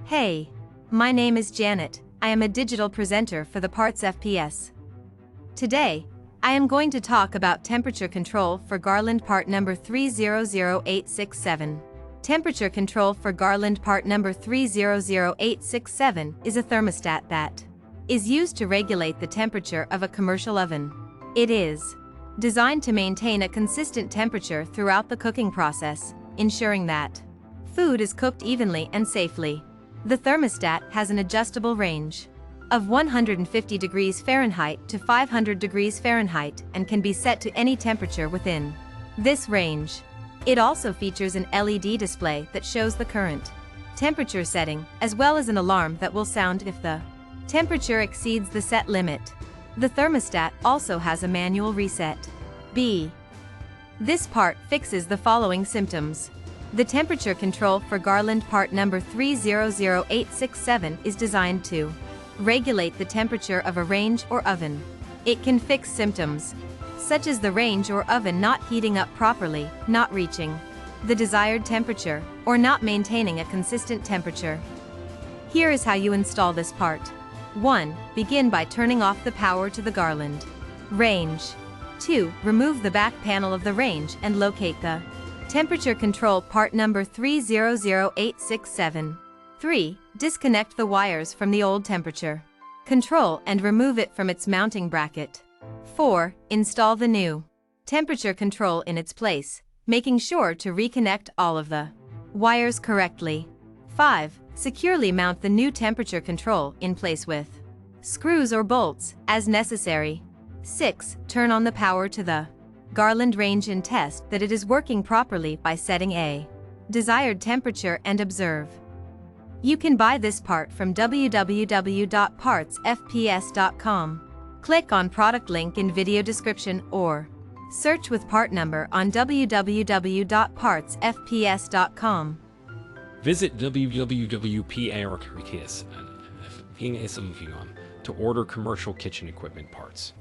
Hey, my name is Janet. I am a digital presenter for the PartsFPS. Today, I am going to talk about temperature control for Garland part number 300867. Temperature control for Garland part number 300867 is a thermostat that is used to regulate the temperature of a commercial oven. It is designed to maintain a consistent temperature throughout the cooking process, ensuring that food is cooked evenly and safely. The thermostat has an adjustable range of 150 degrees Fahrenheit to 500 degrees Fahrenheit and can be set to any temperature within this range. It also features an LED display that shows the current temperature setting, as well as an alarm that will sound if the temperature exceeds the set limit. The thermostat also has a manual reset. This part fixes the following symptoms. The temperature control for Garland part number 300867 is designed to regulate the temperature of a range or oven. It can fix symptoms such as the range or oven not heating up properly, not reaching the desired temperature, or not maintaining a consistent temperature. Here is how you install this part. 1. Begin by turning off the power to the Garland range. 2. Remove the back panel of the range and locate the temperature control part number 300867. 3. Disconnect the wires from the old temperature control and remove it from its mounting bracket. 4. Install the new temperature control in its place, making sure to reconnect all of the wires correctly. 5. Securely mount the new temperature control in place with screws or bolts, as necessary. 6. Turn on the power to the Garland range and test that it is working properly by setting a desired temperature and observe. You can buy this part from www.partsfps.com. Click on product link in video description or search with part number on www.partsfps.com. Visit www.partsfps.com to order commercial kitchen equipment parts.